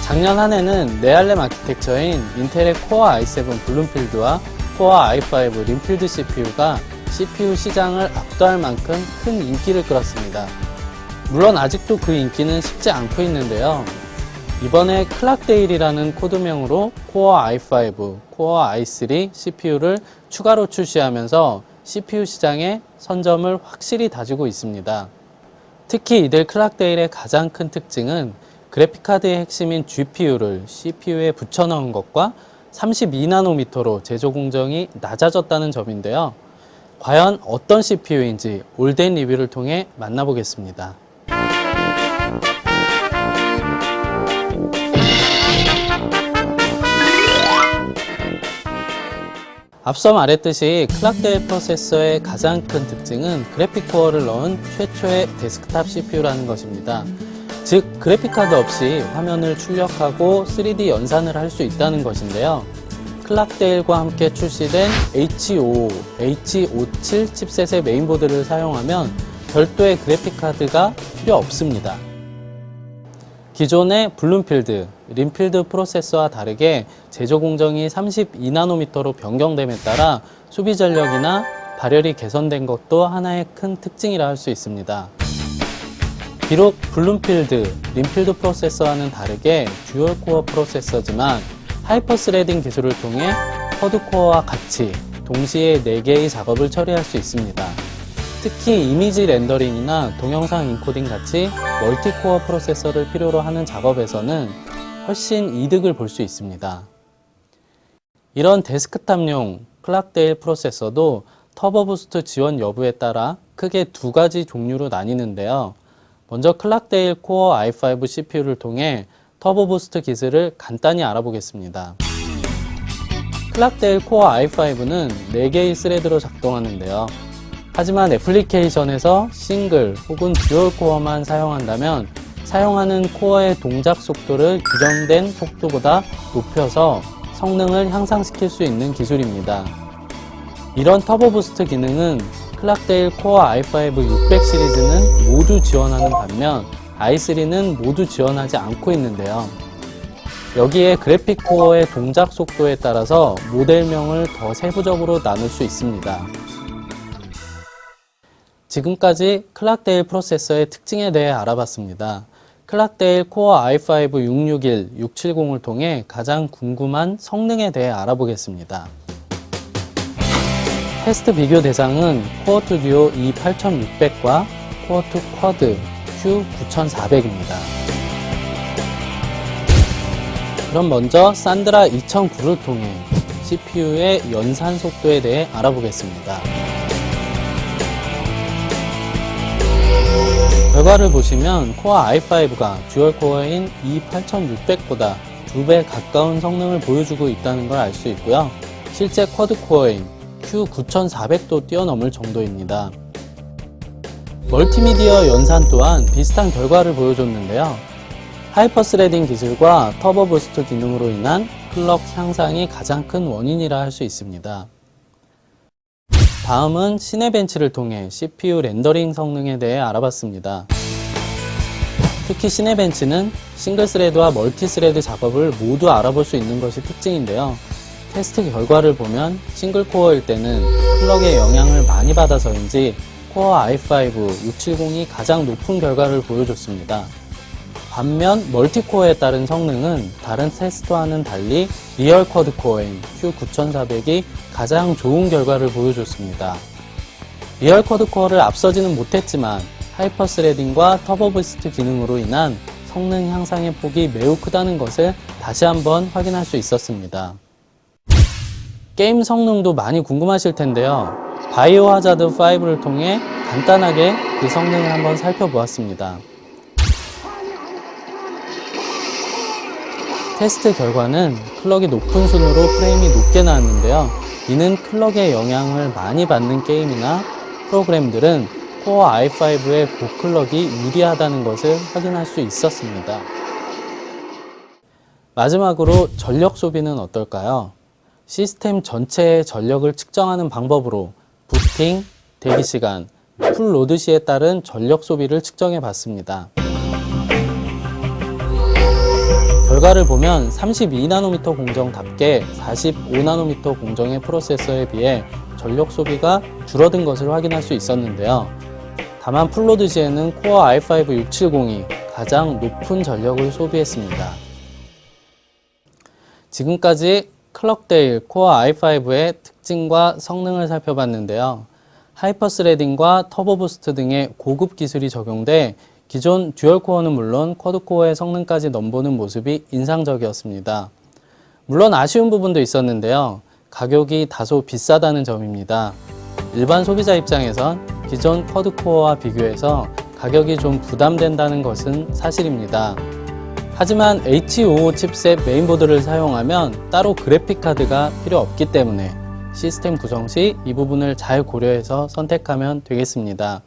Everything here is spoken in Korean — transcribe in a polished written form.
작년 한 해는 내알렘 아키텍처인 인텔의 코어 i7 블룸필드와 코어 i5 림필드 CPU가 CPU 시장을 압도할 만큼 큰 인기를 끌었습니다. 물론 아직도 그 인기는 식지 않고 있는데요. 이번에 클락데일이라는 코드명으로 코어 i5, 코어 i3 CPU를 추가로 출시하면서 CPU 시장의 선점을 확실히 다지고 있습니다. 특히 이들 클락데일의 가장 큰 특징은 그래픽카드의 핵심인 GPU를 CPU에 붙여넣은 것과 32나노미터로 제조 공정이 낮아졌다는 점인데요. 과연 어떤 CPU인지 올덴 리뷰를 통해 만나보겠습니다. 앞서 말했듯이 클락데일 프로세서의 가장 큰 특징은 그래픽 코어를 넣은 최초의 데스크탑 CPU라는 것입니다. 즉, 그래픽카드 없이 화면을 출력하고 3D 연산을 할 수 있다는 것인데요. 클락데일과 함께 출시된 H55, H57 칩셋의 메인보드를 사용하면 별도의 그래픽카드가 필요 없습니다. 기존의 블룸필드, 림필드 프로세서와 다르게 제조 공정이 32나노미터로 변경됨에 따라 소비 전력이나 발열이 개선된 것도 하나의 큰 특징이라 할 수 있습니다. 비록 블룸필드, 림필드 프로세서와는 다르게 듀얼 코어 프로세서지만 하이퍼 스레딩 기술을 통해 쿼드코어와 같이 동시에 4개의 작업을 처리할 수 있습니다. 특히 이미지 렌더링이나 동영상 인코딩 같이 멀티코어 프로세서를 필요로 하는 작업에서는 훨씬 이득을 볼 수 있습니다. 이런 데스크탑용 클락데일 프로세서도 터보 부스트 지원 여부에 따라 크게 두 가지 종류로 나뉘는데요. 먼저 클락데일 코어 i5 CPU를 통해 터보 부스트 기술을 간단히 알아보겠습니다. 클락데일 코어 i5는 4개의 스레드로 작동하는데요. 하지만 애플리케이션에서 싱글 혹은 듀얼 코어만 사용한다면 사용하는 코어의 동작 속도를 규정된 속도보다 높여서 성능을 향상시킬 수 있는 기술입니다. 이런 터보 부스트 기능은 클락데일 코어 i5 600 시리즈는 모두 지원하는 반면 i3는 모두 지원하지 않고 있는데요. 여기에 그래픽 코어의 동작 속도에 따라서 모델명을 더 세부적으로 나눌 수 있습니다. 지금까지 클락데일 프로세서의 특징에 대해 알아봤습니다. 클락데일 코어 i5 661, 670을 통해 가장 궁금한 성능에 대해 알아보겠습니다. 테스트 비교 대상은 코어2 듀오 E8600과 코어2 쿼드 Q9400입니다. 그럼 먼저 산드라 2009를 통해 CPU의 연산 속도에 대해 알아보겠습니다. 결과를 보시면 코어 i5가 듀얼 코어인 E8600보다 2배 가까운 성능을 보여주고 있다는 걸 알 수 있고요. 실제 쿼드 코어인 Q9400도 뛰어넘을 정도입니다. 멀티미디어 연산 또한 비슷한 결과를 보여줬는데요. 하이퍼 스레딩 기술과 터보 부스트 기능으로 인한 클럭 향상이 가장 큰 원인이라 할 수 있습니다. 다음은 시네벤치를 통해 CPU 렌더링 성능에 대해 알아봤습니다. 특히 시네벤치는 싱글 스레드와 멀티 스레드 작업을 모두 알아볼 수 있는 것이 특징인데요. 테스트 결과를 보면 싱글 코어일 때는 클럭의 영향을 많이 받아서인지 코어 i5 670이 가장 높은 결과를 보여줬습니다. 반면 멀티코어에 따른 성능은 다른 테스트와는 달리 리얼 쿼드 코어인 Q9400이 가장 좋은 결과를 보여줬습니다. 리얼 쿼드 코어를 앞서지는 못했지만 하이퍼 스레딩과 터보 부스트 기능으로 인한 성능 향상의 폭이 매우 크다는 것을 다시 한번 확인할 수 있었습니다. 게임 성능도 많이 궁금하실 텐데요. 바이오하자드 5를 통해 간단하게 그 성능을 한번 살펴보았습니다. 테스트 결과는 클럭이 높은 순으로 프레임이 높게 나왔는데요. 이는 클럭의 영향을 많이 받는 게임이나 프로그램들은 코어 i5의 고클럭이 유리하다는 것을 확인할 수 있었습니다. 마지막으로 전력 소비는 어떨까요? 시스템 전체의 전력을 측정하는 방법으로 부팅, 대기시간, 풀 로드 시에 따른 전력 소비를 측정해 봤습니다. 결과를 보면 32나노미터 공정답게 45나노미터 공정의 프로세서에 비해 전력 소비가 줄어든 것을 확인할 수 있었는데요. 다만 플로드지에는 코어 i5 6700이 가장 높은 전력을 소비했습니다. 지금까지 클럭데일 코어 i5의 특징과 성능을 살펴봤는데요. 하이퍼스레딩과 터보부스트 등의 고급 기술이 적용돼 기존 듀얼코어는 물론 쿼드코어의 성능까지 넘보는 모습이 인상적이었습니다. 물론 아쉬운 부분도 있었는데요. 가격이 다소 비싸다는 점입니다. 일반 소비자 입장에선 기존 쿼드코어와 비교해서 가격이 좀 부담된다는 것은 사실입니다. 하지만 H55 칩셋 메인보드를 사용하면 따로 그래픽카드가 필요 없기 때문에 시스템 구성 시 이 부분을 잘 고려해서 선택하면 되겠습니다.